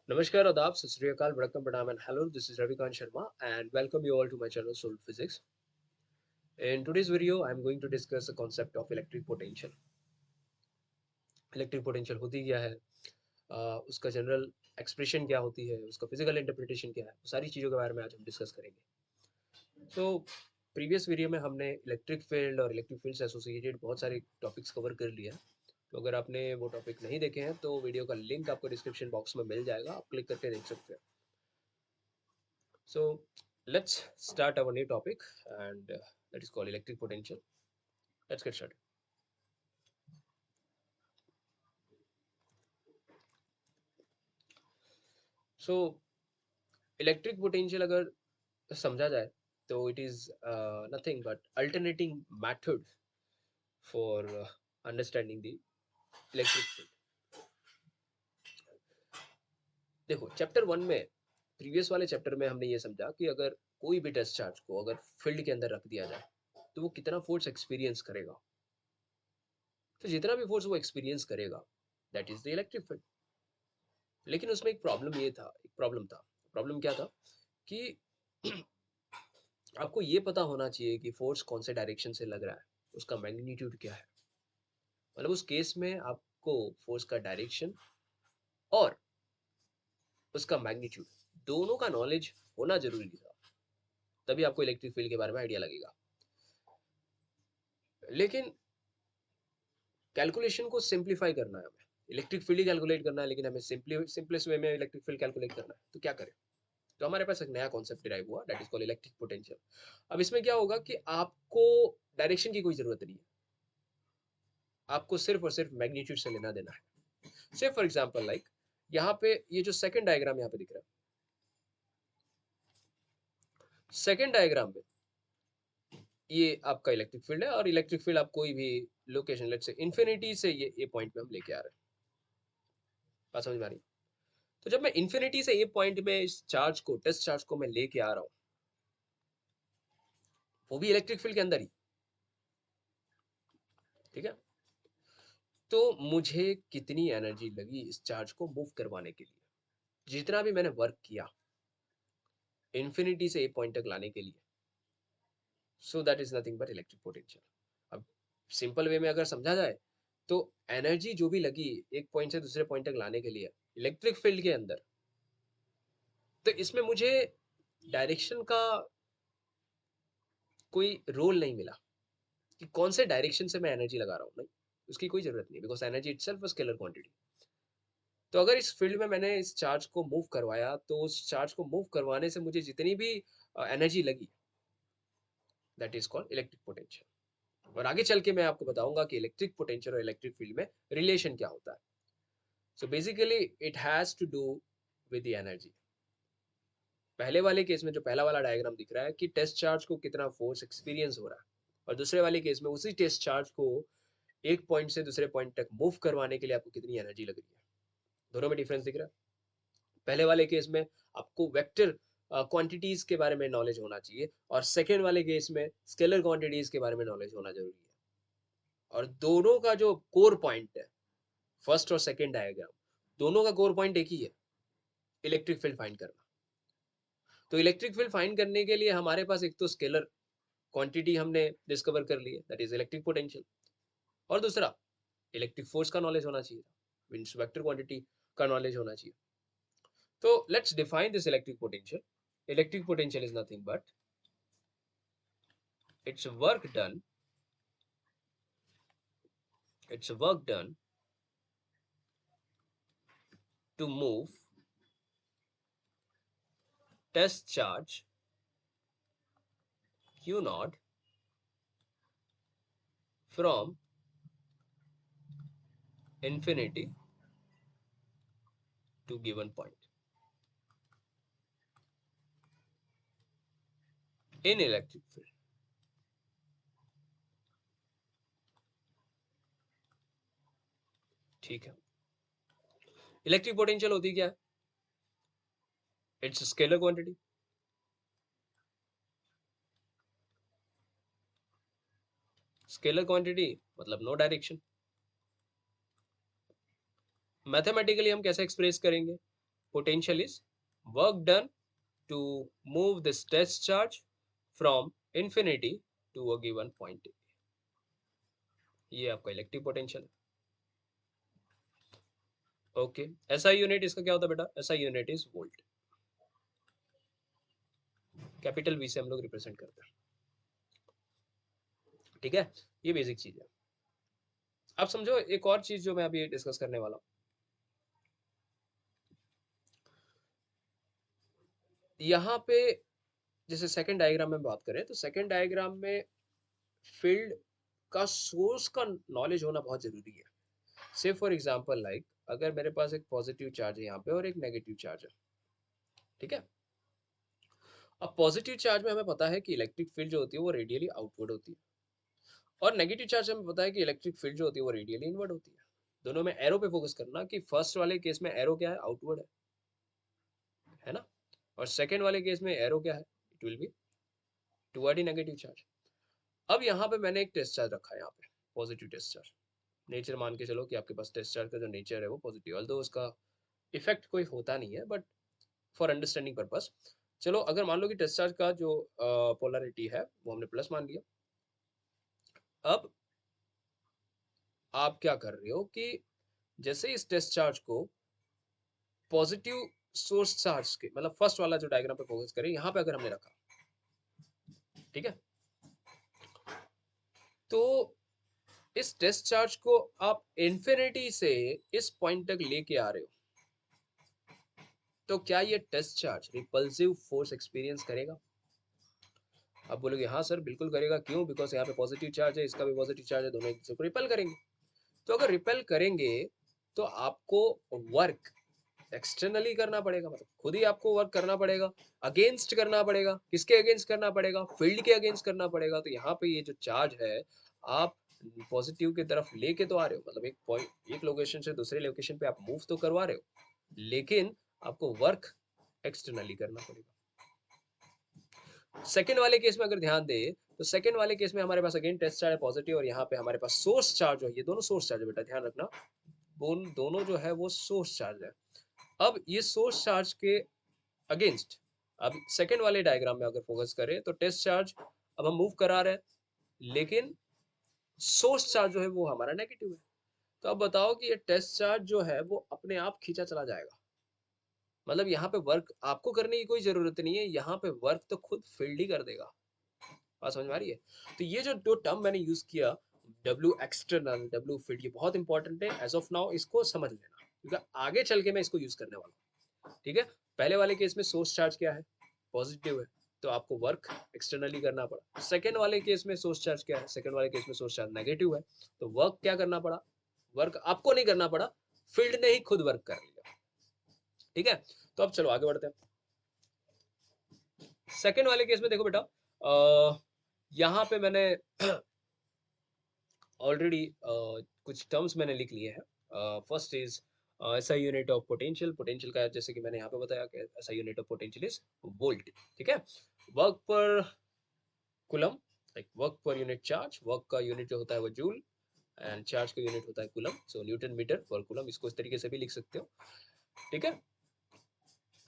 Namaskar, Adab, Sat Sri Akal, Vanakkam, Pranam, and hello. This is Ravikant Sharma, and welcome you all to my channel Soul Physics. In today's video, I'm going to discuss the concept of electric potential. Electric potential होती क्या है, उसका general expression क्या होती है, उसका physical interpretation क्या है, सारी चीज़ों के बारे में आज हम डिस्कस करेंगे. सो प्रीवियस वीडियो में हमने इलेक्ट्रिक फील्ड और इलेक्ट्रिक फील्ड से एसोसिएटेड बहुत सारे टॉपिक्स कवर कर लिया. तो अगर आपने वो टॉपिक नहीं देखे हैं तो वीडियो का लिंक आपको डिस्क्रिप्शन बॉक्स में मिल जाएगा, आप क्लिक करके देख सकते हैं. So let's start our new topic, and that is called electric potential. Let's get started. So electric potential अगर समझा जाए तो it is nothing but alternating method for understanding the electric field. देखो चैप्टर 1 में, प्रीवियस वाले chapter में हमने ये समझा कि अगर कोई भी टेस्ट चार्ज को अगर फील्ड के अंदर रख दिया जाए तो वो कितना फोर्स एक्सपीरियंस करेगा. तो जितना भी फोर्स वो एक्सपीरियंस करेगा that is the electric field. लेकिन उसमें एक प्रॉब्लम क्या था कि आपको ये पता होना चाहिए कि फोर्स कौन से डायरेक्शन से लग रहा है, उसका मैग्नीट्यूड क्या है. मतलब उस केस में आपको फोर्स का डायरेक्शन और उसका मैग्नीट्यूड दोनों का नॉलेज होना जरूरी था, तभी आपको इलेक्ट्रिक फील्ड के बारे में आइडिया लगेगा. लेकिन कैलकुलेशन को सिंप्लीफाई करना है, हमें इलेक्ट्रिक फील्ड ही कैलकुलेट करना है, लेकिन हमें सिंपलेस्ट वे में इलेक्ट्रिक फील्ड कैलकुलेट करना है. तो क्या करें? तो हमारे पास एक नया कॉन्सेप्ट डिराइव हुआ, that is called electric potential. अब इसमें क्या होगा कि आपको डायरेक्शन की कोई जरूरत नहीं है, आपको सिर्फ और सिर्फ मैग्नीट्यूड से लेना देना है. से फॉर एग्जांपल लाइक यहाँ पे ये जो सेकंड डायग्राम यहाँ पे दिख रहा है, सेकंड डायग्राम में ये आपका इलेक्ट्रिक फील्ड है, और इलेक्ट्रिक फील्ड आप कोई भी लोकेशन लेट्स से इंफिनिटी से ये पॉइंट पे हम लेके आ रहे हैं. बात समझ में आ रही? तो जब मैं इंफिनिटी से ये पॉइंट में इस चार्ज को, टेस्ट चार्ज को मैं लेके आ रहा हूँ, वो भी इलेक्ट्रिक फील्ड के अंदर ही, ठीक है. तो मुझे कितनी एनर्जी लगी इस चार्ज को मूव करवाने के लिए, जितना भी मैंने वर्क किया इंफिनिटी से ए पॉइंट तक लाने के लिए, so that is nothing but electric potential. अब सिंपल वे में अगर समझा जाए तो एनर्जी जो भी लगी एक पॉइंट से दूसरे पॉइंट तक लाने के लिए इलेक्ट्रिक फील्ड के अंदर, तो इसमें मुझे डायरेक्शन का कोई रोल नहीं मिला कि कौन से डायरेक्शन से मैं एनर्जी लगा रहा हूँ. नहीं, उसकी कोई जरूरत नहीं, because energy itself a scalar quantity. तो अगर इस फील्ड में मैंने इस चार्ज को मूव करवाया तो उस चार्ज को मूव करवाने से मुझे जितनी भी एनर्जी लगी that is called electric potential. और आगे चल के मैं आपको बताऊंगा कि इलेक्ट्रिक पोटेंशियल और इलेक्ट्रिक फील्ड में रिलेशन क्या होता है. So basically it has to do with the energy. पहले वाले केस में जो पहला वाला डायग्राम दिख रहा है कि टेस्ट चार्ज को कितना फोर्स एक्सपीरियंस हो रहा है, और दूसरे वाले केस में उसी टेस्ट चार्ज को एक पॉइंट से दूसरे पॉइंट तक मूव करवाने के लिए आपको कितनी एनर्जी लग रही है. दोनों में डिफरेंस दिख रहा है. पहले वाले केस में आपको वेक्टर क्वांटिटीज के बारे में नॉलेज होना चाहिए, और सेकेंड वाले केस में स्केलर क्वांटिटीज के बारे में नॉलेज होना जरूरी है. और दोनों का जो कोर पॉइंट है, फर्स्ट और सेकेंड डायग्राम, दोनों का कोर पॉइंट एक ही है, इलेक्ट्रिक फील्ड फाइंड करना. तो इलेक्ट्रिक फील्ड फाइंड करने के लिए हमारे पास एक तो स्केलर क्वांटिटी हमने डिस्कवर कर ली है, दैट इज इलेक्ट्रिक पोटेंशियल, और दूसरा इलेक्ट्रिक फोर्स का नॉलेज होना चाहिए, मींस वेक्टर क्वांटिटी का नॉलेज होना चाहिए. तो let's define this electric potential. Electric potential is nothing but it's work done it's work done to move test charge q naught from infinity to given point in electric field. ठीक है. Electric potential होती क्या है? It's scalar quantity. Scalar quantity मतलब no direction. Mathematically हम कैसे express करेंगे? potential is work done to move this test charge from infinity to a given point. ये आपका इलेक्ट्रिक पोटेंशियल है. ओके, एसआई यूनिट इसका क्या होता है बेटा? SI unit is volt. Capital V से हम लोग रिप्रेजेंट करते हैं. ठीक है, ये बेसिक चीज है. अब समझो एक और चीज जो मैं अभी डिस्कस करने वाला हूं. यहाँ पे जैसे सेकंड डायग्राम में बात करें तो सेकंड डायग्राम में फील्ड का सोर्स का नॉलेज होना बहुत जरूरी है. से फॉर एग्जांपल लाइक अगर मेरे पास एक पॉजिटिव चार्ज है यहाँ पे और एक नेगेटिव चार्ज है. ठीक है, अब पॉजिटिव चार्ज में हमें पता है कि इलेक्ट्रिक फील्ड जो होती है वो रेडियली आउटवर्ड होती है, और नेगेटिव चार्ज हमें पता है कि इलेक्ट्रिक फील्ड जो होती है वो रेडियली इनवर्ड होती है. दोनों में एरो पे फोकस करना कि फर्स्ट वाले केस में एरो क्या है? आउटवर्ड है ना, और सेकेंड वाले केस में एरो क्या है? It will B toward negative charge. अब यहाँ पे मैंने एक टेस्ट चार्ज रखा है, यहाँ पे पॉजिटिव टेस्ट चार्ज. नेचर मान के चलो कि आपके पास टेस्ट चार्ज का जो नेचर है वो पॉजिटिव, ऑल्दो उसका इफेक्ट कोई होता नहीं है, बट फॉर अंडरस्टैंडिंग पर्पस चलो अगर मान लो कि टेस्ट चार्ज का जो पोलरिटी है वो हमने प्लस मान लिया. अब आप क्या कर रहे हो कि जैसे इस टेस्ट चार्ज को पॉजिटिव सोर्स चार्ज के मतलब फर्स्ट वाला जो डायग्राम पे फोकस करें, यहाँ पे अगर हमने रखा, ठीक है, तो इस टेस्ट चार्ज को आप इन्फिनिटी से इस पॉइंट तक लेके आ रहे हो, तो क्या ये test charge repulsive force experience करेगा? आप बोलोगे हाँ सर बिल्कुल करेगा. क्यों? बिकॉज यहाँ पे पॉजिटिव चार्ज है, इसका भी पॉजिटिव चार्ज है, दोनों एक दूसरे को रिपेल करेंगे. तो अगर रिपेल करेंगे तो आपको वर्क एक्सटर्नली करना पड़ेगा, मतलब खुद ही आपको वर्क करना पड़ेगा, अगेंस्ट करना पड़ेगा. किसके अगेंस्ट करना पड़ेगा? फील्ड के अगेंस्ट करना पड़ेगा. तो यहाँ पे ये जो चार्ज है आप पॉजिटिव की तरफ लेके तो आ रहे हो, मतलब एक पॉइंट एक लोकेशन से दूसरे लोकेशन पे आप मूव तो करवा रहे हो, लेकिन आपको वर्क एक्सटर्नली करना पड़ेगा. सेकेंड वाले केस में अगर ध्यान दे तो सेकेंड वाले केस में हमारे पास अगेन टेस्ट चार्ज है पॉजिटिव, और यहाँ पे हमारे पास सोर्स चार्ज है. ये दोनों सोर्स चार्ज है बेटा, ध्यान रखना, दोनों जो है वो सोर्स चार्ज है. अब ये सोर्स चार्ज के अगेंस्ट अब सेकेंड वाले डायग्राम में अगर फोकस करें तो टेस्ट चार्ज अब हम मूव करा रहे हैं, लेकिन सोर्स चार्ज जो है वो हमारा नेगेटिव है. तो अब बताओ कि ये टेस्ट चार्ज जो है वो अपने आप खींचा चला जाएगा, मतलब यहाँ पे वर्क आपको करने की कोई जरूरत नहीं है, यहाँ पे वर्क तो खुद फील्ड ही कर देगा. बात समझ में आ रही है? तो ये जो दो टर्म मैंने यूज किया, W एक्सटर्नल, W फील्ड, ये बहुत इंपॉर्टेंट है. एज ऑफ नाउ इसको समझ लेना, क्योंकि आगे चल के मैं इसको यूज करने वाला हूँ. ठीक है, पहले वाले केस में सोर्स चार्ज क्या है? पॉजिटिव है, तो आपको वर्क एक्सटर्नली करना पड़ा. सेकेंड वाले केस में सोर्स चार्ज क्या है? सेकेंड वाले केस में सोर्स चार्ज नेगेटिव है, तो वर्क क्या करना पड़ा? वर्क आपको नहीं करना पड़ा, फील्ड ने ही खुद वर्क कर लिया. ठीक है, तो अब चलो आगे बढ़ते हैं. सेकेंड वाले केस में देखो बेटा, यहाँ पे मैंने ऑलरेडी कुछ टर्म्स मैंने लिख लिए हैं. First is SI unit of potential. Potential का जैसे कि मैंने यहाँ पे बताया कि SI unit of potential is volt. ठीक है, वर्क पर coulomb, like work per unit charge, work का यूनिट जो होता है वो जूल, एंड चार्ज का यूनिट होता है कूलम, सो न्यूटन मीटर पर कूलम, इसको इस तरीके से भी लिख सकते हो. ठीक है,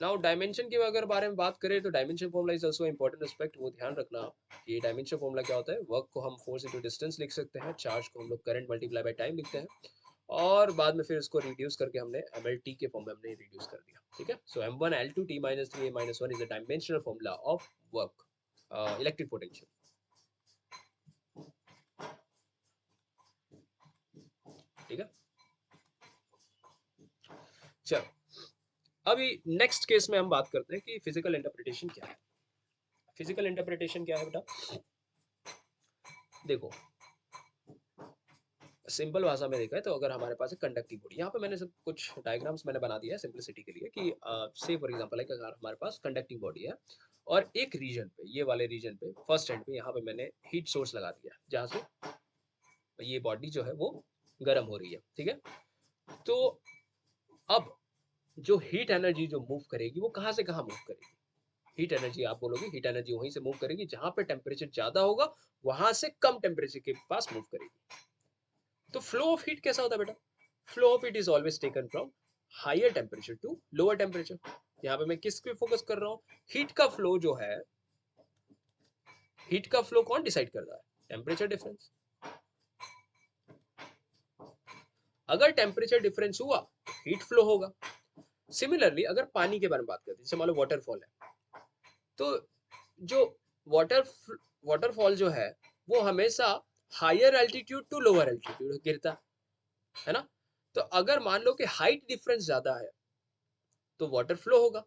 नाउ डायमेंशन के अगर बारे में बात करें तो dimension formula is also important aspect. वो ध्यान रखना कि डायमेंशन फॉर्मूला क्या होता है. वर्क को हम फोर्स इनटू डिस्टेंस लिख सकते हैं, चार्ज को हम लोग करंट मल्टीप्लाई बाय टाइम लिखते हैं, और बाद में फिर इसको रिड्यूस करके हमने mlt के फॉर्म में हमने रिड्यूस कर दिया. ठीक है, सो m1 l2 t minus 3 a minus 1 is the dimensional formula of work, electric potential. ठीक है, चलो अभी नेक्स्ट केस में हम बात करते हैं कि फिजिकल इंटरप्रिटेशन क्या है. फिजिकल इंटरप्रिटेशन क्या है बेटा? देखो सिंपल भाषा में देखा है तो अगर हमारे पास है कंडक्टिंग बॉडी, यहाँ पे मैंने सब कुछ डायग्राम्स मैंने बना दिया है सिंपलिसिटी के लिए कि से फॉर एग्जांपल है कि अगर हमारे पास कंडक्टिंग बॉडी है और एक रीजन पे, ये वाले रीजन पे फर्स्ट एंड पे यहाँ पे मैंने हीट सोर्स लगा दिया जहाँ से ये बॉडी जो है वो गर्म हो रही है. ठीक है, तो अब जो हीट एनर्जी जो मूव करेगी वो कहाँ से कहाँ मूव करेगी? हीट एनर्जी आप बोलोगे, हीट एनर्जी वहीं से मूव करेगी जहाँ पे टेम्परेचर ज्यादा होगा, वहां से कम टेम्परेचर के पास मूव करेगी. तो फ्लो ऑफ हीट कैसा होता है बेटा? Flow of heat is always taken from higher temperature to lower temperature. यहाँ पे मैं किस पे फोकस कर रहा हूँ? हीट का फ्लो जो है, हीट का फ्लो कौन डिसाइड करता है? Temperature difference. अगर टेम्परेचर डिफरेंस हुआ तो हीट फ्लो होगा। सिमिलरली अगर पानी के बारे में बात करते हैं, जैसे मान लो वाटरफॉल है, तो जो वाटर वाटरफॉल जो है वो हमेशा higher altitude to lower altitude गिरता है ना। तो अगर मान लो कि हाइट डिफरेंस ज्यादा है तो वाटर फ्लो होगा।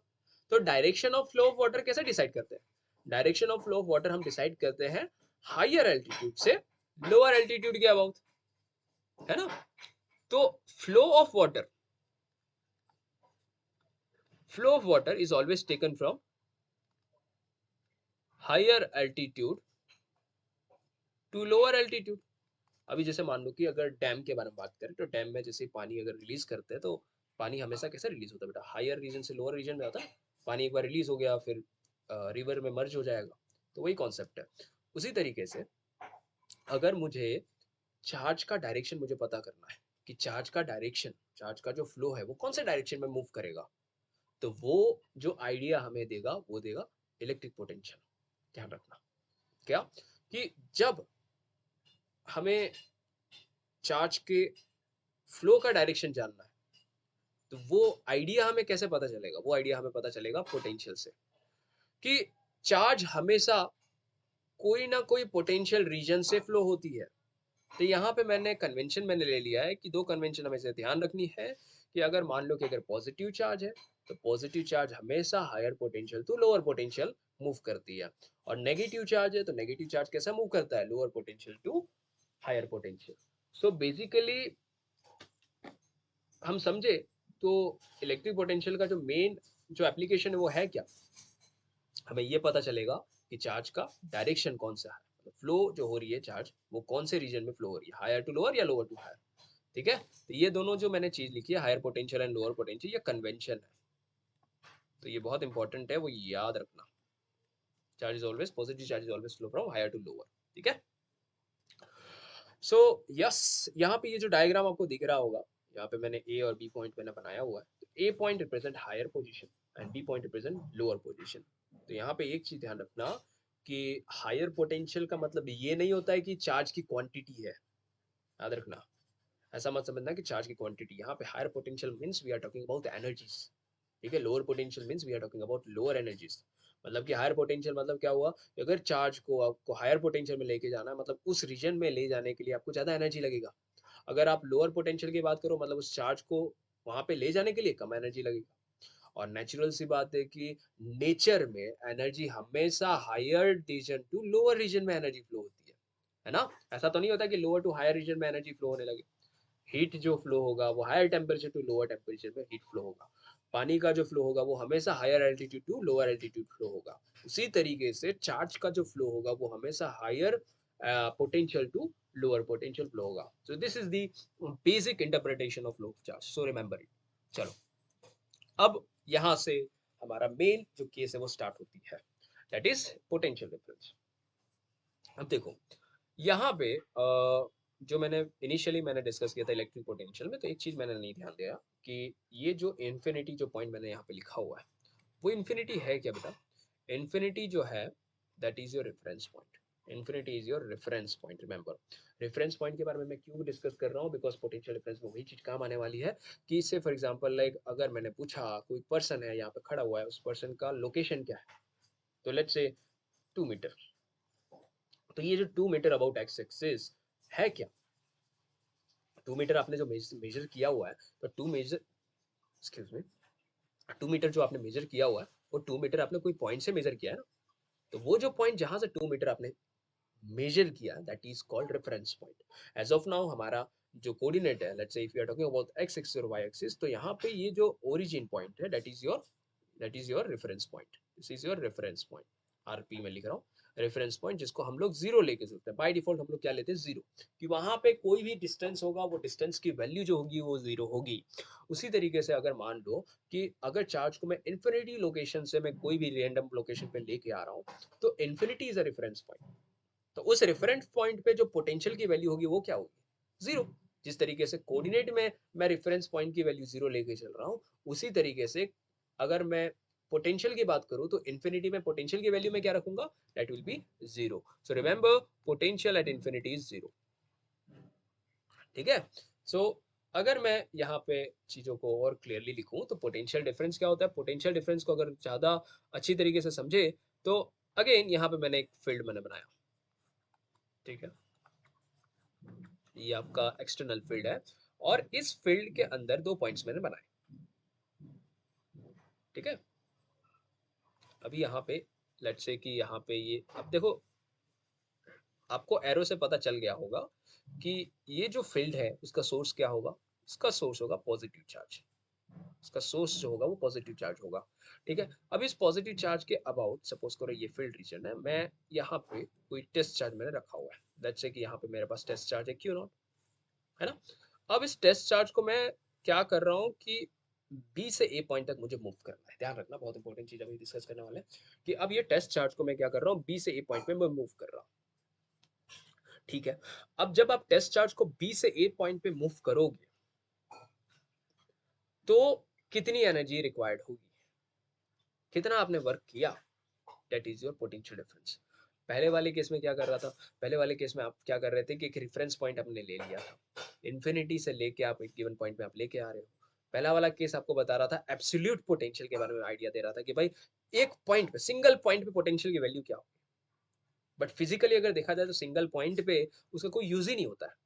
तो direction of flow of water कैसे डिसाइड करते हैं? Direction of flow of water हम डिसाइड करते हैं हायर एल्टीट्यूड से लोअर एल्टीट्यूड के अबाउट, है ना। तो flow of water, flow of water is always taken from higher altitude to lower altitude. अभी जैसे मान लो कि अगर डैम के बारे में बात करें तो डैम में जैसे पानी अगर रिलीज करते हैं तो पानी हमेशा कैसे रिलीज होता है बेटा? हायर रीजन से लोअर रीजन में आता है। पानी एक बार रिलीज हो गया फिर रिवर में मर्ज हो जाएगा। तो वही कॉन्सेप्ट है। उसी तरीके से अगर मुझे चार्ज का डायरेक्शन मुझे पता करना है कि चार्ज का डायरेक्शन, चार्ज का जो फ्लो है वो कौन से डायरेक्शन में मूव करेगा, तो वो जो आइडिया हमें देगा वो देगा इलेक्ट्रिक पोटेंशियल। ध्यान रखना क्या, कि जब हमें चार्ज के फ्लो का डायरेक्शन जानना है तो वो आइडिया हमें कैसे पता चलेगा? वो आइडिया हमें पता चलेगा पोटेंशियल से, कि चार्ज हमेशा कोई ना कोई पोटेंशियल रीजन से फ्लो होती है। तो यहाँ पे मैंने कन्वेंशन मैंने ले लिया है कि दो कन्वेंशन हमें से ध्यान रखनी है, कि अगर मान लो कि अगर पॉजिटिव चार्ज है तो पॉजिटिव चार्ज हमेशा higher potential to lower potential move करती है, और नेगेटिव चार्ज है तो नेगेटिव चार्ज कैसा मूव करता है? Lower potential to higher potential. So basically हम समझे तो इलेक्ट्रिक पोटेंशियल का जो मेन जो एप्लीकेशन है वो है क्या? हमें ये पता चलेगा कि चार्ज का डायरेक्शन कौन सा है, फ्लो जो हो रही है चार्ज वो कौन से रीजन में फ्लो हो रही है, हायर टू लोअर या लोअर टू हायर। ठीक है, तो ये दोनों जो मैंने चीज लिखी है, higher potential and lower potential, ये कन्वेंशन है। तो ये बहुत इंपॉर्टेंट है, वो याद रखना। Charge is always positive, charge is always flow from higher to lower. ठीक है। सो यस, यहाँ पे ये जो डायग्राम आपको दिख रहा होगा, यहाँ पे मैंने ए और बी पॉइंट मैंने बनाया हुआ है। तो A point represent higher position and B point represent lower position. तो यहाँ पे एक चीज ध्यान रखना कि हायर पोटेंशियल का मतलब ये नहीं होता है कि चार्ज की क्वांटिटी है, याद रखना। ऐसा मत समझना कि चार्ज की क्वांटिटी, यहाँ पे higher potential means we are talking about energies. ठीक है, lower potential means we are talking about lower energies. मतलब कि हायर पोटेंशियल मतलब क्या हुआ कि अगर चार्ज को आपको हायर पोटेंशियल में लेके जाना है, मतलब उस रीजन में ले जाने के लिए आपको ज्यादा एनर्जी लगेगा। अगर आप लोअर पोटेंशियल की बात करो मतलब उस चार्ज को वहां पे ले जाने के लिए कम एनर्जी लगेगी। और नेचुरल सी बात है कि नेचर में एनर्जी हमेशा higher region to lower region में एनर्जी फ्लो होती है ना। ऐसा तो नहीं होता कि लोअर टू हायर रीजन में एनर्जी फ्लो होने लगे। हीट जो फ्लो होगा वो higher temperature to lower temperature में हीट फ्लो होगा। पानी का जो फ्लो होगा वो हमेशा higher altitude to lower altitude flow होगा। उसी तरीके से चार्ज का जो फ्लो होगा वो हमेशा higher potential to lower potential flow होगा। So this is the basic interpretation of flow of charge, so remember it. चलो, अब यहां से हमारा मेन जो केस है वो स्टार्ट होती है, दैट इज पोटेंशियल डिफरेंस। अब देखो यहाँ पे जो मैंने इनिशियली मैंने डिस्कस किया था इलेक्ट्रिक पोटेंशियल में, तो एक चीज मैंने नहीं ध्यान दिया कि ये जो इन्फिनिटी जो पॉइंट मैंने यहाँ पे लिखा हुआ है वो इन्फिनिटी है क्या बेटा? इन्फिनिटी जो है that is your reference point. Infinity is your reference point, remember. Reference point के बारे में मैं क्यों डिस्कस कर रहा हूँ? बिकॉज पोटेंशियल डिफरेंस में वही चीज काम आने वाली है कि इससे फॉर एग्जांपल लाइक अगर मैंने पूछा कोई पर्सन है यहाँ पे खड़ा हुआ है, उस पर्सन का लोकेशन क्या है, तो लेट्स से 2 मीटर। तो ये जो 2 मीटर अबाउट एक्स एक्सिस है क्या? 2 मीटर आपने जो मेजर किया हुआ है, तो 2 मीटर, एक्सक्यूज मी, 2 मीटर जो आपने मेजर किया हुआ है वो 2 मीटर आपने कोई पॉइंट से मेजर किया है ना। तो वो जो पॉइंट जहां से 2 मीटर आपने मेजर किया that is called reference point. As of now हमारा जो कोऑर्डिनेट है, let's say if you are talking about X axis और वाई एक्सिस, तो यहाँ पे ये जो ओरिजिन पॉइंट है that is your reference point. This is your reference point, RP में लिख रहा हूँ। रेफरेंस पॉइंट जिसको हम लोग जीरो लेके चलते हैं, बाय डिफॉल्ट हम लोग क्या लेते हैं? जीरो। कि वहां पे कोई भी डिस्टेंस होगा वो डिस्टेंस की वैल्यू जो होगी वो जीरो होगी। उसी तरीके से अगर मान लो कि अगर चार्ज को मैं इन्फिनिटी लोकेशन से मैं कोई भी रैंडम लोकेशन पे लेके आ रहा हूँ, तो infinity is a reference point. तो उस रेफरेंस पॉइंट पे जो पोटेंशियल की वैल्यू होगी वो क्या होगी? जीरो। जिस तरीके से कोऑर्डिनेट में मैं रेफरेंस पॉइंट की वैल्यू 0 लेके चल रहा हूँ, उसी तरीके से अगर मैं पोटेंशियल की बात करूँ तो इंफिनिटी में पोटेंशियल की वैल्यू मैं क्या रखूंगा? That will B 0। So remember potential at infinity is 0। ठीक है? सो अगर मैं यहाँ पे चीज़ों को और क्लियरली लिखूँ तो पोटेंशियल डिफरेंस क्या होता है? पोटेंशियल डिफरेंस को अगर ज़्यादा अच्छी तरीके से समझे तो अगेन यहाँ पे मैंने एक फील्ड मैंने बनाया। ठीक है? ये आपका एक्सटर्नल फील्ड है और इस फील्ड के अंदर 2 पॉइंट्स मैंने बनाए। ठीक है? अभी यहाँ पे लेट्स से कि यहाँ पे ये अब देखो आपको एरो से पता चल गया होगा कि ये जो फील्ड है उसका सोर्स क्या होगा? इसका सोर्स होगा पॉजिटिव चार्ज। इसका सोर्स जो होगा वो पॉजिटिव चार्ज होगा। ठीक है? अब इस पॉजिटिव चार्ज के अबाउट सपोज करो ये फील्ड रीजन है, मैं यहाँ पे कोई टेस्ट चार्ज मैंने रखा हुआ है। लेट्स से कि यहाँ पे मेरे पास टेस्ट चार्ज है क्यू नॉट, है ना? अब इस टेस्ट चार्ज को मैं क्या कर रहा हूँ कि बी से ए पॉइंट तक मुझे मूव करना है। ध्यान रखना, बहुत इंपॉर्टेंट चीज अभी डिस्कस करने वाले हैं कि अब ये टेस्ट चार्ज को मैं क्या कर रहा हूँ, बी से ए पॉइंट में मैं मूव कर रहा हूँ। ठीक है? अब जब आप टेस्ट चार्ज को बी से ए पॉइंट पे मूव करोगे तो कितनी एनर्जी रिक्वायर्ड होगी, कितना आपने वर्क किया, that is your potential difference. पहले वाले केस में क्या कर रहा था? पहले वाले केस में आप क्या कर रहे थे कि एक रेफरेंस पॉइंट आपने ले लिया था, इन्फिनिटी से लेके आप एक गिवन पॉइंट में आप लेके आ रहे हो। पहला वाला केस आपको बता रहा था एब्सोल्यूट पोटेंशियल के बारे में, आइडिया दे रहा था कि भाई एक पॉइंट पे, सिंगल पॉइंट पे पोटेंशियल की वैल्यू क्या हो। बट फिजिकली अगर देखा जाए तो सिंगल पॉइंट पे उसका कोई यूज ही नहीं होता है।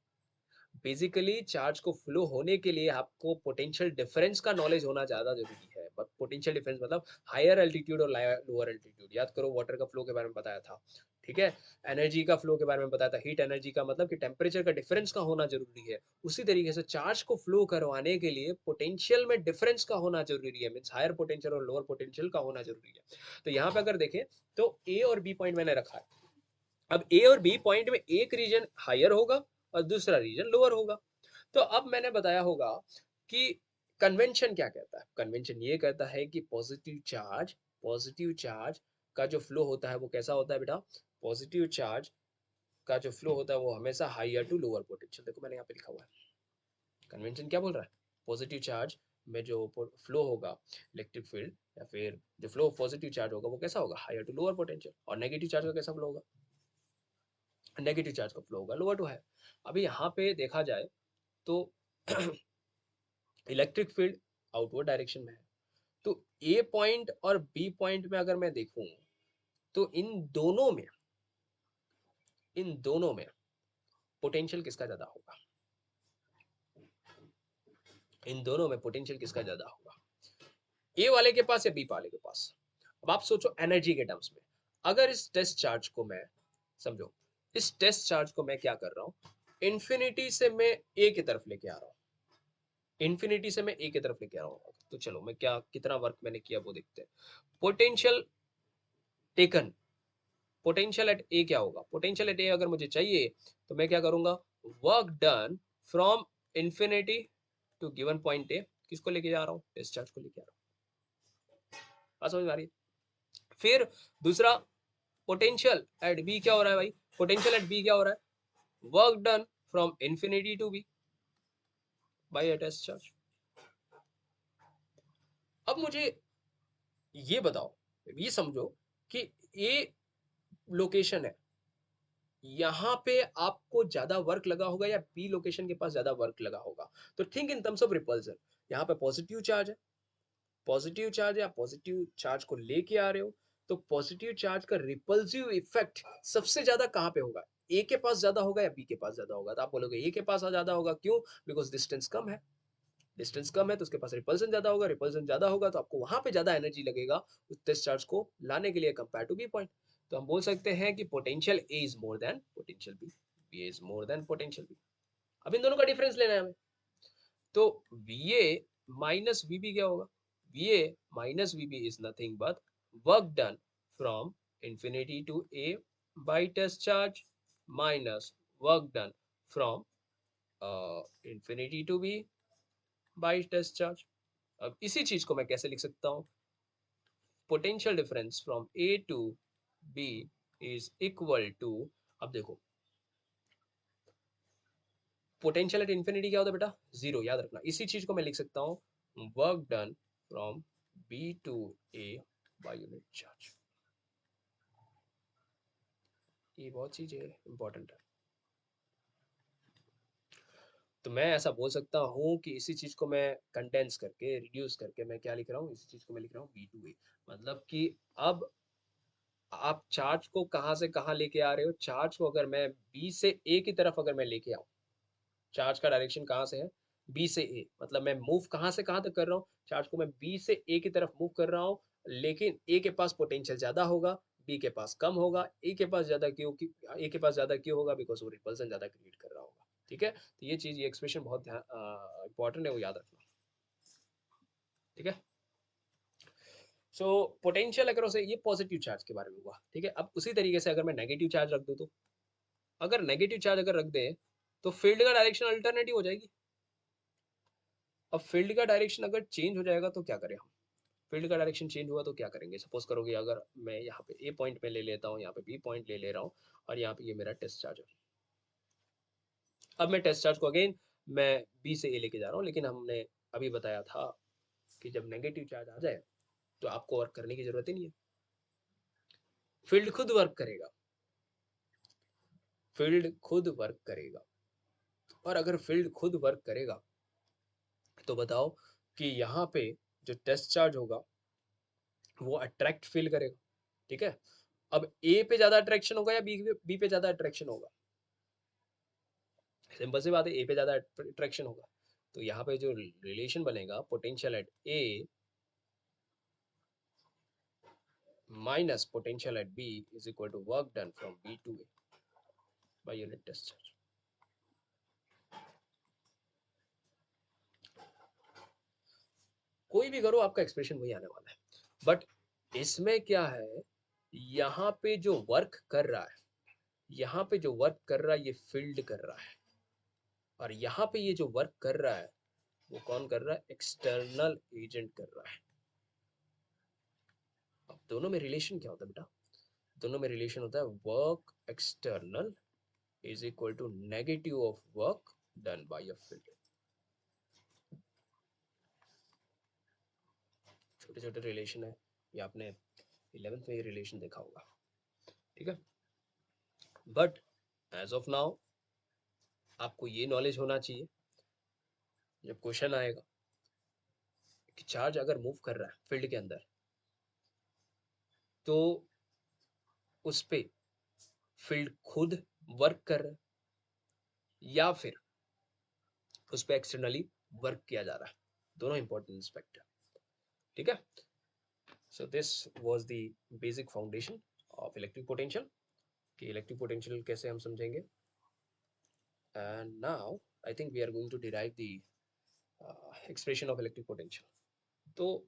बेसिकली चार्ज को फ्लो होने के लिए आपको पोटेंशियल डिफरेंस का नॉलेज होना ज्यादा जरूरी है। बट पोटेंशियल डिफरेंस मतलब हायर एल्टीट्यूड और लोअर एल्टीट्यूड। याद करो वाटर का फ्लो के बारे में बताया था। ठीक है? एनर्जी का फ्लो के बारे में बताया था, हीट एनर्जी का मतलब कि टेम्परेचर का डिफरेंस का होना जरूरी है। उसी तरीके से चार्ज को फ्लो करवाने के लिए पोटेंशियल में डिफरेंस का होना जरूरी है, मींस हायर पोटेंशियल और लोअर पोटेंशियल का होना जरूरी है। तो यहाँ पे अगर देखें तो ए और बी पॉइंट मैंने रखा है। अब ए और बी पॉइंट में एक रीजन हायर होगा और दूसरा रीजन लोअर होगा। तो अब मैंने बताया होगा कि कन्वेंशन क्या कहता है? कन्वेंशन ये कहता है कि पॉजिटिव चार्ज का जो फ्लो होता है वो कैसा होता है बेटा? पॉजिटिव चार्ज का जो फ्लो होता है वो हमेशा हायर टू लोअर पोटेंशियल। देखो मैंने यहाँ पे लिखा हुआ है, कन्वेंशन क्या बोल रहा है? पॉजिटिव चार्ज में जो फ्लो होगा इलेक्ट्रिक फील्ड या फिर जो फ्लो पॉजिटिव चार्ज होगा वो कैसा होगा? Higher to lower potential. और नेगेटिव चार्ज का कैसा फ्लो होगा? नेगेटिव चार्ज का फ्लो होगा लोअर टू हायर। अभी यहाँ पे देखा जाए तो इलेक्ट्रिक फील्ड आउटवर्ड डायरेक्शन में है, तो ए पॉइंट और बी पॉइंट में अगर मैं देखूं तो इन दोनों में पोटेंशियल किसका ज्यादा होगा? इन दोनों में पोटेंशियल किसका ज्यादा होगा? ए वाले के पास या बी वाले के पास? अब आप सोचो एनर्जी के टर्म्स में, अगर इस टेस्ट चार्ज को मैं समझो, इस टेस्ट चार्ज को मैं क्या कर रहा हूं, इंफिनिटी से मैं ए की तरफ लेके आ रहा हूं, इंफिनिटी से मैं ए की तरफ लेके आ रहा हूं। तो चलो मैं क्या कितना वर्क मैंने किया वो देखते हैं। पोटेंशियल टेकन, पोटेंशियल एट ए क्या होगा? पोटेंशियल एट ए अगर मुझे चाहिए तो मैं क्या करूंगा? Work done from infinity to given point A, किसको लेके जा रहा हूँ? डिस्चार्ज को लेके आ रहा हूँ। बात समझ में आ रही है? फिर दूसरा पोटेंशियल एट बी क्या हो रहा है भाई? पोटेंशियल एट बी क्या हो रहा है? Work done from infinity to B by a discharge. अब मुझे ये बताओ, ये समझो कि ए लोकेशन है, यहाँ पे आपको ज्यादा वर्क लगा होगा या बी लोकेशन के पास ज्यादा वर्क लगा होगा? तो think in terms of repulsion. यहाँ पे पॉजिटिव चार्ज है, पॉजिटिव चार्ज या पॉजिटिव चार्ज को लेके आ रहे हो, तो पॉजिटिव चार्ज का रिपल्सिव इफेक्ट सबसे ज्यादा कहाँ पे होगा? ए के पास ज्यादा होगा या बी के पास ज्यादा होगा? तो आप बोलोगे ए के पास ज्यादा होगा, क्यों? बिकॉज डिस्टेंस कम है। डिस्टेंस कम है तो उसके पास रिपल्सन ज्यादा होगा, रिपल्सन ज्यादा होगा तो आपको वहां पे ज्यादा एनर्जी लगेगा उस टेस्ट चार्ज को लाने के लिए कंपेयर टू बी पॉइंट। तो हम बोल सकते हैं कि potential A is more than potential B, B is more than potential B. अब इन दोनों का डिफरेंस लेना है हमें, तो वी ए माइनस वीबी क्या होगा? V A minus VB is nothing but work done from infinity to A by test charge minus work done from infinity to B by test charge. अब इसी चीज को मैं कैसे लिख सकता हूँ? Potential difference from A to B is equal to, अब देखो पोटेंशियल एट इन्फिनिटी क्या होता है बेटा? जीरो, याद रखना। इसी चीज को मैं लिख सकता हूँ work done from B to A by unit charge. ये बहुत चीज है, इंपॉर्टेंट है। तो मैं ऐसा बोल सकता हूँ कि इसी चीज को मैं कंडेंस करके, रिड्यूस करके मैं क्या लिख रहा हूँ, इसी चीज को मैं लिख रहा हूँ बी टू ए। मतलब कि अब आप चार्ज को कहाँ से कहाँ लेके आ रहे हो? चार्ज को अगर मैं बी से ए की तरफ अगर मैं लेके आऊँ, चार्ज का डायरेक्शन कहाँ से है? बी से ए। मतलब मैं मूव कहाँ से कहाँ तक कर रहा हूँ? चार्ज को मैं बी से ए की तरफ मूव कर रहा हूँ, लेकिन ए के पास पोटेंशियल ज्यादा होगा, बी के पास कम होगा। ए के पास ज्यादा क्यों? ए के पास ज्यादा क्यों होगा? बिकॉज वो रिपल्सन ज्यादा क्रिएट कर रहा होगा। ठीक है, तो ये चीज, ये एक्सप्रेशन बहुत इंपॉर्टेंट है, वो याद रखना। ठीक है, सो पोटेंशियल अक्रॉस ये पॉजिटिव चार्ज के बारे में हुआ। ठीक है, अब उसी तरीके से अगर मैं नेगेटिव चार्ज रख दूं तो, अगर नेगेटिव चार्ज अगर रख दें तो फील्ड का डायरेक्शन अल्टरनेटिव हो जाएगी। अब फील्ड का डायरेक्शन अगर चेंज हो जाएगा तो क्या करें हम? फील्ड का डायरेक्शन चेंज हुआ तो क्या करेंगे? सपोज करोगे अगर मैं यहाँ पे ए पॉइंट में ले लेता हूँ, यहाँ पे बी पॉइंट ले ले रहा हूँ, और यहाँ पे ये मेरा टेस्ट चार्ज है। अब मैं टेस्ट चार्ज को अगेन मैं बी से ए लेके जा रहा हूँ, लेकिन हमने अभी बताया था कि जब नेगेटिव चार्ज आ जाए तो आपको वर्क करने की जरूरत ही नहीं है, फील्ड खुद वर्क करेगा। फील्ड खुद वर्क करेगा। और अगर फील्ड खुद वर्क करेगा तो बताओ कि यहाँ पे जो टेस्ट चार्ज होगा वो अट्रैक्ट फील करेगा। ठीक है, अब ए पे ज्यादा अट्रैक्शन होगा या बी पे ज्यादा अट्रैक्शन होगा? सिंपल सी बात है, ए पे ज्यादा अट्रैक्शन होगा। तो यहाँ पे जो रिलेशन बनेगा, potential at A minus potential at B is equal to work done from B to A by unit test charge. कोई भी करो आपका एक्सप्रेशन वही आने वाला है, बट इसमें क्या है, यहाँ पे जो वर्क कर रहा है, यहाँ पे जो वर्क कर रहा है ये फील्ड कर रहा है, और यहाँ पे ये जो वर्क कर रहा है वो कौन कर रहा है? एक्सटर्नल एजेंट कर रहा है। अब दोनों में रिलेशन क्या होता है बेटा? दोनों में रिलेशन होता है work external is equal to negative of work done by a field. छोटे छोटे रिलेशन है, ये आपने 11th में ये रिलेशन देखा होगा। ठीक है, बट एज ऑफ नाउ आपको ये नॉलेज होना चाहिए, जब क्वेश्चन आएगा कि चार्ज अगर मूव कर रहा है फील्ड के अंदर, तो उस पे फील्ड खुद वर्क कर रहा है या फिर उस पे एक्सटर्नली वर्क किया जा रहा है। दोनों इंपॉर्टेंट एस्पेक्ट है। ठीक है, so this was the basic foundation of electric potential, कि इलेक्ट्रिक पोटेंशियल कैसे हम समझेंगे। And now I think we are going to derive the expression of electric potential. तो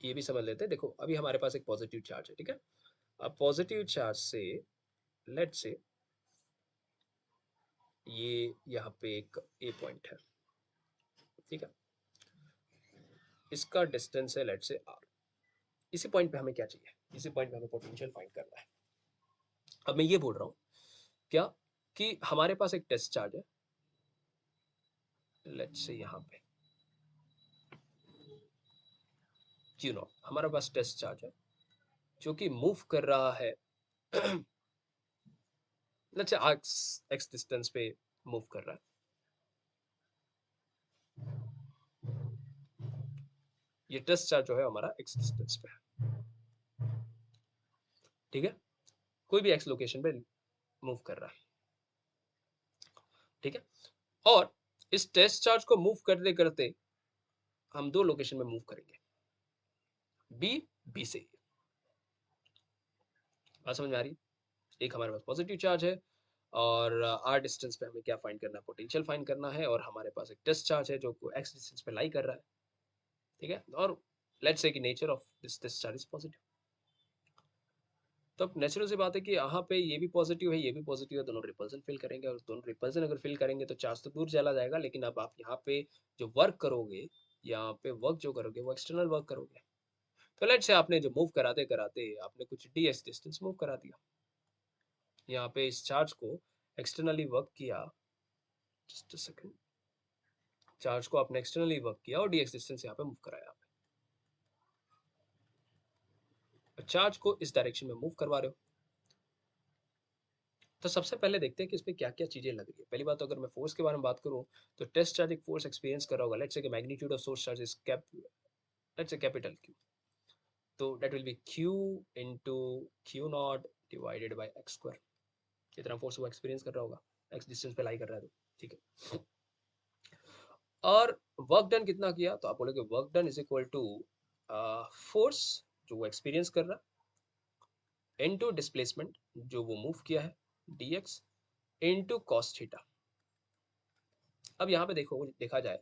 ये भी समझ लेते हैं। देखो अभी हमारे पास एक पॉजिटिव चार्ज है। ठीक है, अब पॉजिटिव चार्ज से लेट्स से ये यहाँ पे एक ए पॉइंट है। ठीक है, इसका डिस्टेंस है लेट्स से आर। इसी पॉइंट पे हमें क्या चाहिए? इसी पॉइंट पे हमें पोटेंशियल फाइंड करना है। अब मैं ये बोल रहा हूँ क्या, कि हमारे पास एक टेस्ट चार्ज है लेट्स से यहाँ पे क्यू नॉट। हमारे पास टेस्ट चार्ज है जो कि मूव कर रहा है लेट्स से एक्स डिस्टेंस पे मूव कर रहा है। ये टेस्ट चार्ज जो है हमारा एक्स डिस्टेंस पे है। ठीक है, कोई भी एक्स लोकेशन पे मूव कर रहा है। ठीक है, और इस टेस्ट चार्ज को मूव करते करते हम दो लोकेशन में मूव करेंगे, बी, बी से। बात समझ में आ रही है? एक हमारे पास पॉजिटिव चार्ज है और आर डिस्टेंस पे हमें क्या फाइंड करना है? पोटेंशियल फाइंड करना है। और हमारे पास एक टेस्ट चार्ज है जो एक्स डिस्टेंस पे लाई कर रहा है। ठीक है, और लेट्स से कि nature of this test charge is positive. तो अब नेचुरल सी बात है कि यहाँ पे ये भी पॉजिटिव है, ये भी पॉजिटिव है, दोनों रिपल्सन फील करेंगे, और दोनों रिपल्सन अगर फील करेंगे तो चार्ज तो दूर चला जाएगा। लेकिन अब आप यहाँ पे जो वर्क करोगे, यहाँ पे वर्क जो करोगे वो एक्सटर्नल वर्क करोगे। तो लेट्स से आपने जो मूव कराते कराते आपने कुछ ds डिस्टेंस मूव करा दिया, यहाँ पे इस चार्ज को एक्सटर्नली वर्क किया, जस्ट अ सेकंड, चार्ज को आपने एक्सटर्नली वर्क किया और dx डिस्टेंस यहाँ पे मूव कराया आपने, चार्ज को इस डायरेक्शन में मूव करवा रहे हो। तो सबसे पहले देखते हैं कि इसमें क्या-क्या चीजें लग रही है। पहली बात तो अगर मैं फोर्स के बारे में बात करूँ तो टेस्ट चार्ज एक फोर्स एक्सपीरियंस कर रहा होगा। लेट्स से कि magnitude of source charge is let's से कैपिटल Q, तो that will B Q into Q not divided by x square. इतना फोर्स वो एक्सपीरियंस कर रहा होगा, x डिस्टेंस पे लाई कर रहा है तो ठीक है। और वर्क डन कितना किया, तो आप बोलोगे work done is equal to force जो वो एक्सपीरियंस कर रहा है इनटू डिस्प्लेसमेंट जो वो मूव किया है dx इनटू cos थीटा। अब यहाँ पे देखो, देखा जाए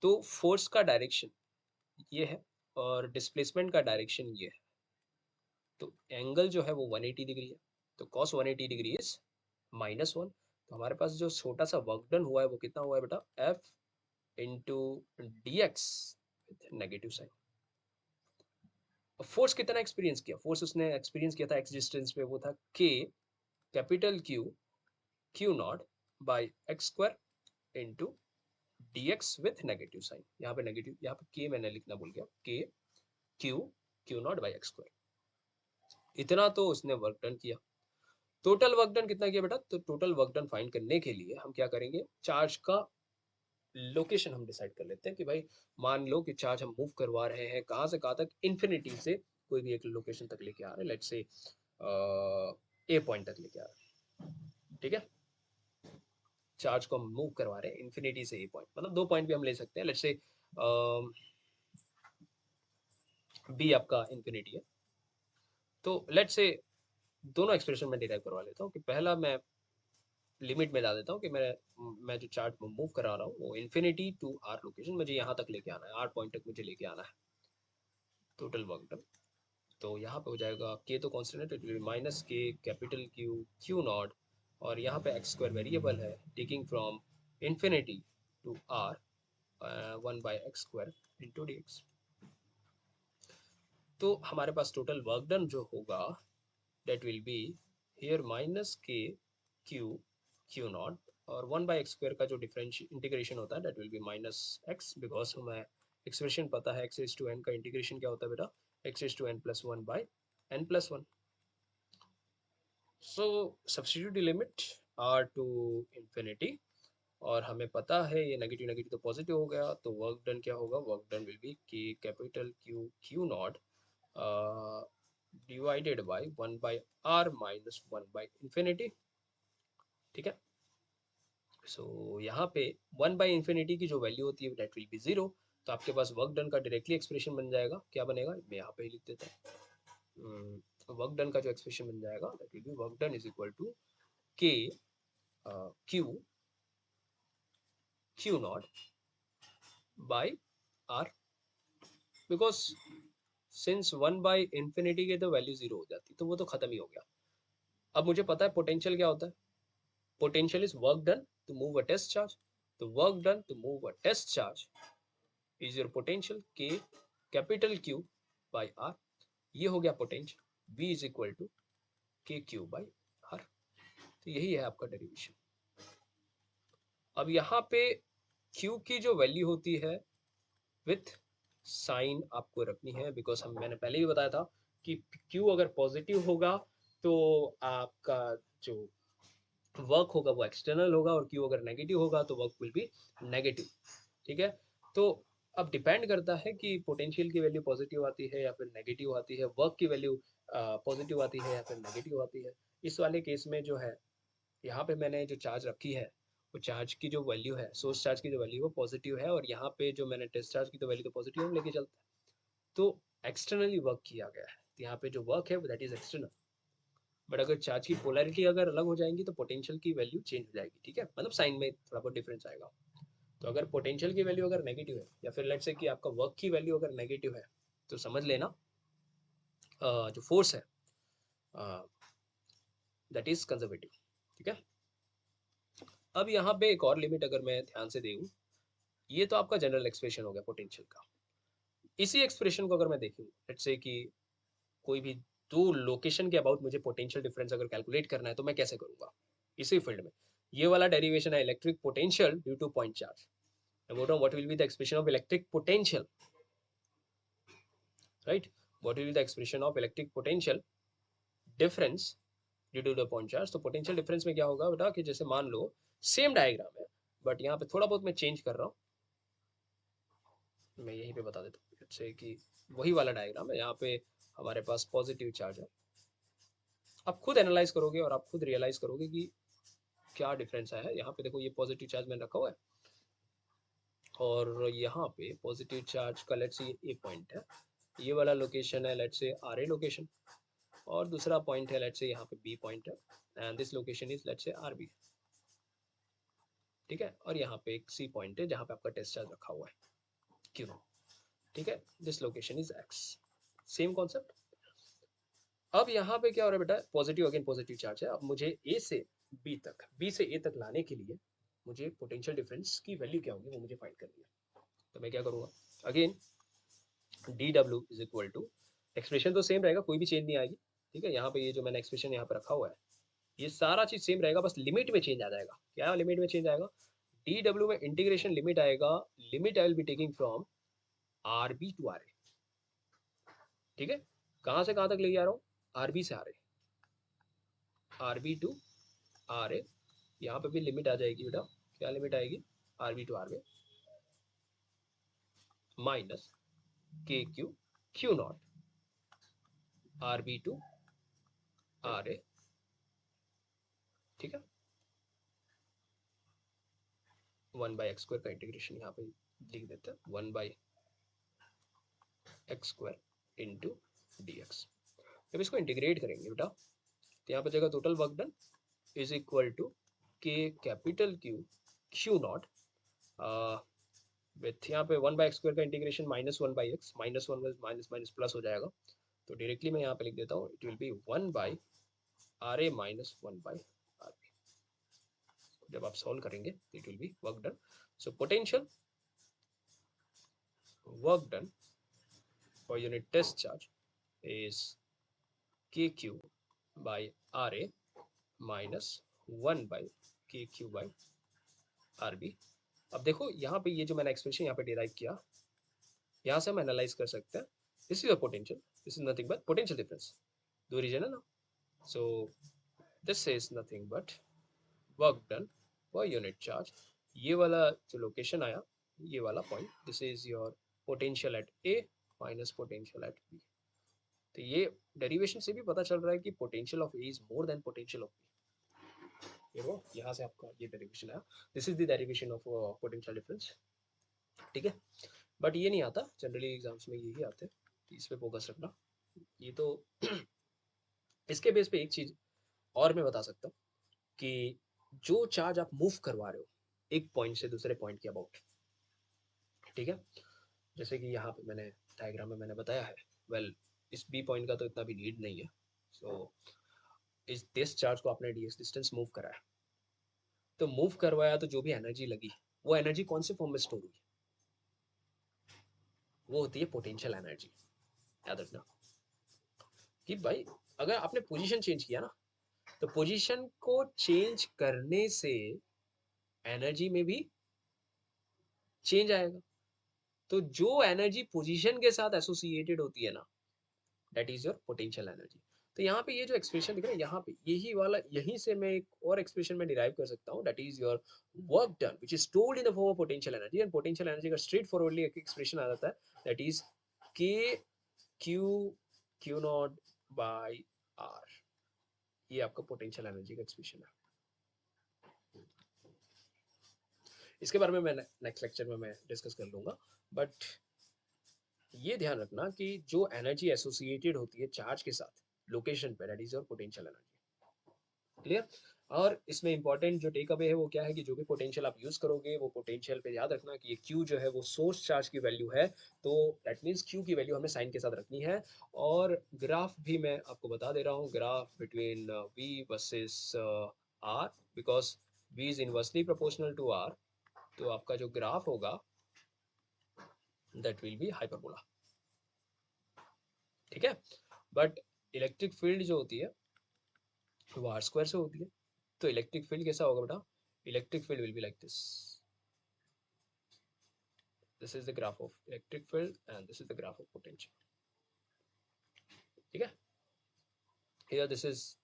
तो फोर्स का डायरेक्शन ये है और डिस्प्लेसमेंट का डायरेक्शन ये है, तो एंगल जो है वो 180 डिग्री है, तो cos 180 डिग्री इज -1। तो हमारे पास जो छोटा सा वर्क डन हुआ है वो कितना हुआ है बेटा, F into D X with negative sign. Force कितना एक्सपीरियंस किया, फोर्स उसने एक्सपीरियंस किया था एक्स डिस्टेंस पे, वो था K capital Q Q not by X square into D X with negative sign. यहाँ पे नेगेटिव, यहाँ पे K मैंने लिखना भूल गया, K Q Q not by X square. इतना तो उसने वर्क डन किया। टोटल वर्क डन कितना किया बेटा, तो टोटल वर्क डन फाइंड करने के लिए हम क्या करेंगे, चार्ज का लोकेशन हम डिसाइड कर लेते हैं कि भाई मान लो कि चार्ज हम मूव करवा रहे हैं कहाँ से कहाँ तक, इन्फिनिटी से कोई भी एक लोकेशन तक लेके आ रहे हैं, लेट्स से ए पॉइंट तक लेके आ रहे हैं, ठीक है। चार्ज को हम मूव करवा रहे हैं इन्फिनिटी से ए पॉइंट, मतलब दो पॉइंट भी हम ले सकते हैं, लेट्स से बी आपका इन्फिनिटी है। तो लेट्स से दोनों एक्सप्रेशन में डिराइव करवा लेता हूँ कि पहला मैं लिमिट में ला देता हूँ कि मैं जो चार्ट मूव करा रहा हूँ वो इन्फिनिटी टू आर लोकेशन, मुझे यहाँ तक लेके आना है, आर पॉइंट तक मुझे लेके आना है टोटल वर्क डन। तो यहाँ पे हो जाएगा के तो कॉन्स्टेंट है, माइनस के कैपिटल क्यू क्यू नॉट, और यहाँ पे एक्स स्क्वायर वेरिएबल है, taking from infinity to R 1/x square into D X. तो हमारे पास टोटल वर्क डन जो होगा that will be here minus k q q not, और 1/x स्क्वायर का जो डिफरेंशियल इंटीग्रेशन होता है that will be minus x, because हमें एक्सप्रेशन पता है x raised to n का इंटीग्रेशन क्या होता है बेटा, x raised to n plus 1 by n plus 1। so substitute the limit r to infinity, और हमें पता है ये नेगेटिव नेगेटिव तो पॉजिटिव हो गया, तो वर्क डन क्या होगा, work done will be k capital q q not divided by 1/r minus 1/infinity, ठीक है। सो यहाँ पे 1/infinity की जो वैल्यू होती है दैट विल बी 0, तो आपके पास वर्क डन का डायरेक्टली एक्सप्रेशन बन जाएगा, क्या बनेगा, मैं यहाँ पे ही लिख देता हूँ। वर्क डन का जो एक्सप्रेशन बन जाएगा that will be work done is equal to k q q not by r, because since 1/infinity के तो वैल्यू 0 हो जाती, तो वो तो खत्म ही हो गया। अब मुझे पता है पोटेंशियल क्या होता है, potential is work done to move a test charge, the work done to move a test charge is your potential K capital Q by R, ये हो गया potential, V is equal to K Q by R। तो यही है आपका derivation. अब यहाँ पे Q की जो वैल्यू होती है विथ साइन आपको रखनी है, बिकॉज मैंने पहले भी बताया था कि Q अगर पॉजिटिव होगा तो आपका जो वर्क होगा वो एक्सटर्नल होगा, और Q अगर नेगेटिव होगा तो वर्क विल बी नेगेटिव, ठीक है। तो अब डिपेंड करता है कि पोटेंशियल की वैल्यू पॉजिटिव आती है या फिर नेगेटिव आती है, वर्क की वैल्यू पॉजिटिव आती है या फिर नेगेटिव आती है। इस वाले केस में जो है यहाँ पे मैंने जो चार्ज रखी है वो चार्ज की जो वैल्यू है, सोर्स चार्ज की जो वैल्यू वो पॉजिटिव है, और यहाँ पे जो मैंने टेस्ट चार्ज की तो वैल्यू तो पॉजिटिव लेके चलता है, तो एक्सटर्नली वर्क किया गया है, तो यहाँ पे जो वर्क है दैट इज एक्सटर्नल। बट अगर चार्ज की पोलैरिटी अगर अलग हो जाएंगी तो पोटेंशियल की वैल्यू चेंज हो जाएगी, ठीक है, मतलब साइन में थोड़ा बहुत डिफरेंस आएगा। तो अगर पोटेंशियल की वैल्यू अगर नेगेटिव है या फिर लेट्स से कि आपका वर्क की वैल्यू अगर नेगेटिव है, तो समझ लेना जो फोर्स है दैट इज कंजर्वेटिव, ठीक है। अब यहाँ पे एक और लिमिट अगर मैं ध्यान से देखूं, ये तो आपका जनरल एक्सप्रेशन हो गया पोटेंशियल का। इसी एक्सप्रेशन को अगर मैं देखूं, लेट्स से कि कोई भी दो लोकेशन के अबाउट मुझे पोटेंशियल डिफरेंस अगर कैलकुलेट करना है तो मैं कैसे करूंगा इसी फील्ड में। ये वाला डेरिवेशन है electric potential due to point charge. मैं बोल रहा हूँ what will be the expression of electric potential, right, what will be the expression of electric potential difference due to the point charge. तो potential difference में क्या होगा बेटा कि जैसे मान लो सेम डायग्राम है बट यहाँ पे थोड़ा बहुत मैं चेंज कर रहा हूँ, मैं यहीं पे बता देता हूँ जैसे कि वही वाला डायग्राम है, यहाँ पे हमारे पास पॉजिटिव चार्ज है। आप खुद एनालाइज करोगे और आप खुद रियलाइज करोगे कि क्या डिफरेंस आया है। यहाँ पे देखो ये पॉजिटिव चार्ज मैंने रखा हुआ है और यहाँ पे पॉजिटिव चार्ज का लेट्स से ए पॉइंट है, ये वाला लोकेशन है let's say R A location, और दूसरा पॉइंट है लेट्स से यहाँ पे बी पॉइंट है and this location is let's say R B, ठीक है। और यहाँ पे एक सी पॉइंट है जहाँ पे आपका टेस्ट चार्ज रखा हुआ है क्यू, ठीक है। This location is x, same concept. अब यहाँ पे क्या हो रहा है बेटा, पॉजिटिव अगेन पॉजिटिव चार्ज है। अब मुझे ए से बी तक, बी से ए तक लाने के लिए मुझे पोटेंशियल डिफरेंस की वैल्यू क्या होगी वो मुझे फाइंड करनी है। तो मैं क्या करूँगा, again D W is equal to, expression तो सेम रहेगा, कोई भी चेंज नहीं आएगी, ठीक है। यहाँ पे ये जो मैंने एक्सप्रेशन यहाँ पे रखा हुआ है ये सारा चीज सेम रहेगा, बस लिमिट में चेंज आ जाएगा। क्या लिमिट में चेंज आएगा, डी डब्ल्यू में इंटीग्रेशन लिमिट आएगा, limit I will be taking from R B to R A, ठीक है। कहाँ से कहाँ तक ले जा रहा हूँ, आर बी से R A, R B to R A, यहाँ पे भी लिमिट आ जाएगी बेटा, क्या लिमिट आएगी, R B to R A minus K Q Q naught R B to R A, ठीक है। 1/x² का इंटीग्रेशन यहाँ पे लिख देते हैं, 1/x² इंटू डी एक्स। जब इसको इंटीग्रेट करेंगे बेटा तो यहाँ पे जाएगा total work done is equal to K capital q Q naught with यहाँ पे 1/x² का integration -1/x, -1 minus minus plus हो जाएगा, तो डायरेक्टली मैं यहाँ पे लिख देता हूँ it will B 1/RA minus 1/RB। जब आप सॉल्व करेंगे it will be work done. So potential work done for unit test charge is KQ by RA minus 1/KQ by RB। अब देखो यहाँ पे ये जो मैंने एक्सप्रेशन यहाँ पे डिराइव किया, यहाँ से हम एनालाइज कर सकते हैं, this is a potential, this is nothing but potential difference, दो रीजन है ना। So this is nothing but work done for unit charge. ये वाला जो लोकेशन आया, ये वाला point, this is your potential at A minus potential at B. तो ये डेरिवेशन से भी पता चल रहा है कि potential of A is more than potential of B. ये वो यहाँ से आपका ये डेरिवेशन आया, this is the derivation of potential difference, ठीक है। बट ये नहीं आता जनरली एग्जाम्स में, यही आते हैं, इस पे फोकस रखना। ये तो इसके बेस पे एक चीज और मैं बता सकता हूँ कि जो चार्ज आप मूव करवा रहे हो एक पॉइंट से दूसरे पॉइंट के अबाउट, ठीक है, जैसे कि यहाँ पे मैंने डायग्राम में मैंने बताया है, वेल इस बी पॉइंट का तो इतना भी नीड नहीं है। सो इस दिस चार्ज को आपने ds डिस्टेंस मूव कराया, तो मूव करवाया तो जो भी एनर्जी लगी वो एनर्जी कौन से फॉर्म में स्टोर हुई, वो होती है पोटेंशियल एनर्जी। याद रखना कि भाई अगर आपने पोजीशन चेंज किया ना, तो पोजीशन को चेंज करने से एनर्जी में भी चेंज आएगा। तो जो एनर्जी पोजीशन के साथ एसोसिएटेड होती है ना, that is your potential energy. तो यहाँ पे ये जो एक्सप्रेशन दिख रहा है यहाँ पे, यही वाला, यहीं से मैं एक और एक्सप्रेशन में डिराइव कर सकता हूँ, that is your work done which is stored in the form of potential energy. And potential energy का स्ट्रेट फॉरवर्डली एक एक्सप्रेशन आ जाता है, that is K Q Q not by R. ये आपका पोटेंशियल एनर्जी का एक्सप्रेशन है। इसके बारे में मैं नेक्स्ट लेक्चर में मैं डिस्कस कर लूंगा, बट ये ध्यान रखना कि जो एनर्जी एसोसिएटेड होती है चार्ज के साथ लोकेशन पे, that is your potential energy. Clear. और इसमें इंपॉर्टेंट जो टेक अवे है वो क्या है कि जो भी पोटेंशियल आप यूज करोगे वो पोटेंशियल पे याद रखना कि ये Q जो है वो सोर्स चार्ज की वैल्यू है, तो दैट मीन्स Q की वैल्यू हमें साइन के साथ रखनी है। और ग्राफ भी मैं आपको बता दे रहा हूँ, graph between V versus R, because V is inversely proportional to R, तो आपका जो ग्राफ होगा दैट विल बी हाइपरबोला, ठीक है। बट इलेक्ट्रिक फील्ड जो होती है वो आर स्क्वायर से होती है, तो इलेक्ट्रिक फील्ड कैसा होगा बेटा, electric field will be like this. This is the graph of electric field and this is the graph of potential. ठीक है? Here this is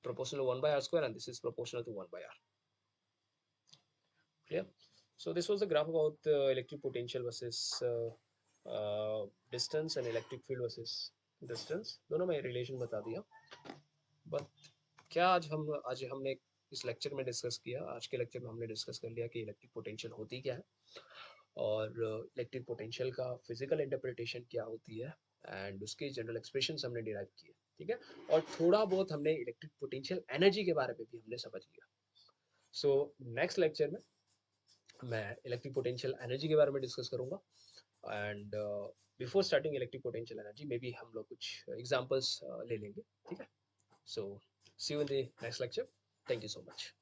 proportional to 1 by r square and this is proportional to 1 by r. Clear? So this was the graph about electric potential versus distance and electric field versus distance. दोनों में relation बता दिया. But क्या आज हमने इस lecture में discuss किया? आज के लेक्चर में हमने डिस्कस कर लिया कि इलेक्ट्रिक पोटेंशियल होती क्या है और इलेक्ट्रिक पोटेंशियल का फिजिकल इंटरप्रिटेशन क्या होती है एंड उसके जनरल एक्सप्रेशंस हमने डिराइव किए. ठीक है? और थोड़ा बहुत हमने इलेक्ट्रिक पोटेंशियल एनर्जी के बारे में भी हमने समझ लिया. सो नेक्स्ट लेक्चर में मैं इलेक्ट्रिक पोटेंशियल एनर्जी के बारे में डिस्कस करूंगा and before starting electric potential energy maybe हम लोग कुछ एग्जांपल्स ले लेंगे. ठीक है? So see you in the next lecture. Thank you so much.